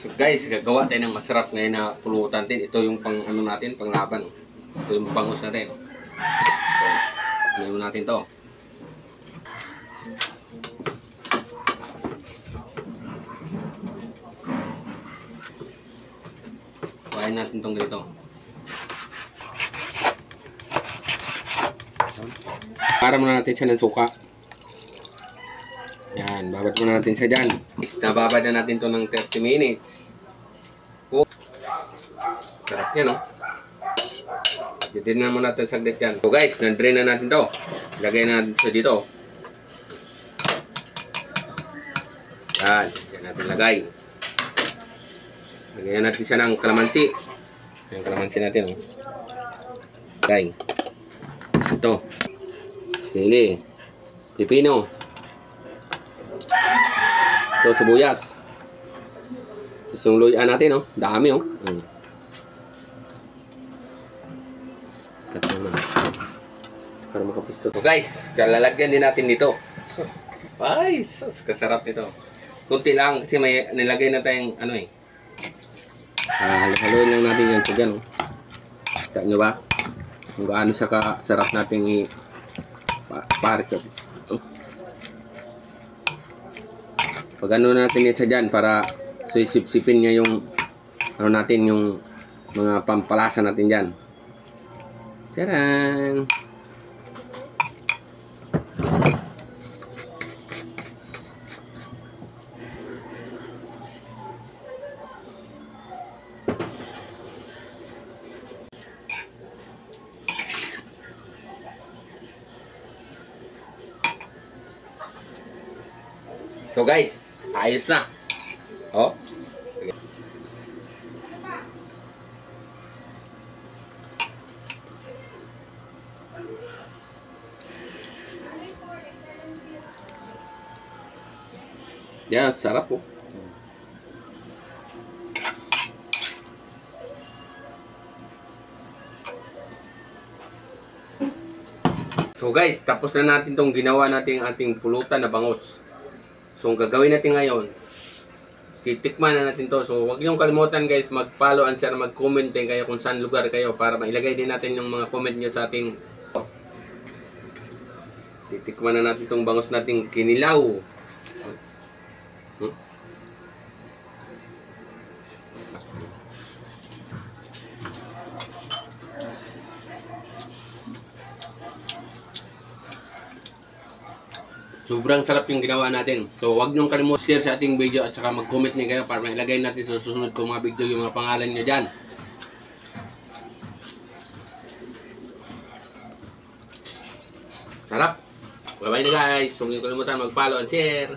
So guys, gagawa tayo ng masarap ngayon na pulutan din. Ito yung pang ano natin, pang laban. Ito yung bangus natin. So, ngayon natin to. Kuhain natin tong ganito. Para muna natin siya ng suka. Yan, babad muna natin siya dyan. Nababad na natin to ng 30 minutes. Oh. Sarap niya, no? Didinan muna natin saglit yan. So guys, na-drain na natin to. Lagay na natin siya dito. Yan, yan natin lagay. Lagyan natin siya ng kalamansi. Yung kalamansi natin, oh. Lagay. Ito. Sili. Pipino. Ito, sibuyas. Ito yung luyan natin, oh. Dami, oh. Cut naman. Para makapusto. So guys, kalalagyan din natin dito. Ay, sus, kasarap nito. Kunti lang kasi may nilagay na tayong ano eh. Halo-haloin lang natin yan sa dyan, oh. Kita nyo ba? Kung gaano siya kasarap natin pares natin. Pag ano natin yan sa dyan para sisip-sipin niya yung ano natin, yung mga pampalasa natin dyan. Tcharan! So guys, ayos na. Oh. Yan, sarap po. So guys, tapos na natin tong ginawa natin ating pulutan na bangus. So, ang gagawin natin ngayon, titikman na natin to. So, huwag niyong kalimutan guys, mag-follow and share, mag-comment din kayo kung saan lugar kayo para mailagay din natin yung mga comment niyo sa ating titikman na natin tong bangus nating kinilaw. Sobrang sarap yung ginawa natin. So, huwag niyong kalimutan share sa ating video at saka mag-comment niyo kayo para mailagay natin sa susunod kong mga video yung mga pangalan niyo dyan. Sarap! Bye-bye na guys! Huwag niyong kalimutan mag-follow and share.